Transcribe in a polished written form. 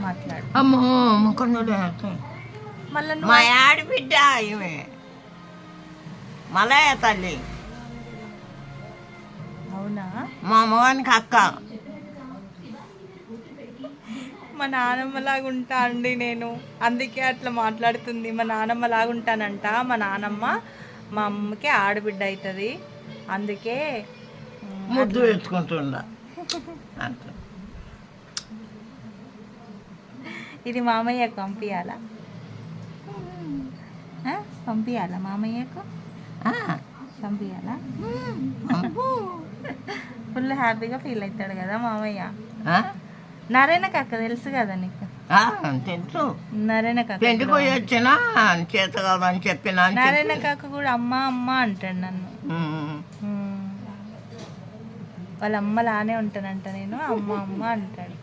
మాట్లాడు. అమ్మో ముఖంలో మళ్ళీ మా ఆడబిడ్డ ఇవే మలయ తల్లి, అవునా? మా అమ్మగానికి అక్క. మా నానమ్మలాగా ఉంటా అండి నేను, అందుకే అట్లా మాట్లాడుతుంది. మా నానమ్మలాగా ఉంటానంట. మా నానమ్మ మా అమ్మకి ఆడబిడ్డ అవుతుంది, అందుకే ముద్దు వేసుకుంటుండ. ఇది మామయ్యకు పంపించాలా? పంపించాలా మామయ్యకు? పంపించాలా? ఫుల్ హ్యాపీగా ఫీల్ అవుతాడు కదా మామయ్య. నారాయణ కాక తెలుసు కదా నీకు? తెలుసు. నారాయణ కాక పెళ్లికి పోయి వచ్చినా చేత కాదని చెప్పిన. నారాయణ కాక కూడా అమ్మ అమ్మ అంటాడు నన్ను. వాళ్ళ అమ్మ లానే ఉంటానంట నేను, అమ్మ అమ్మ అంటాడు.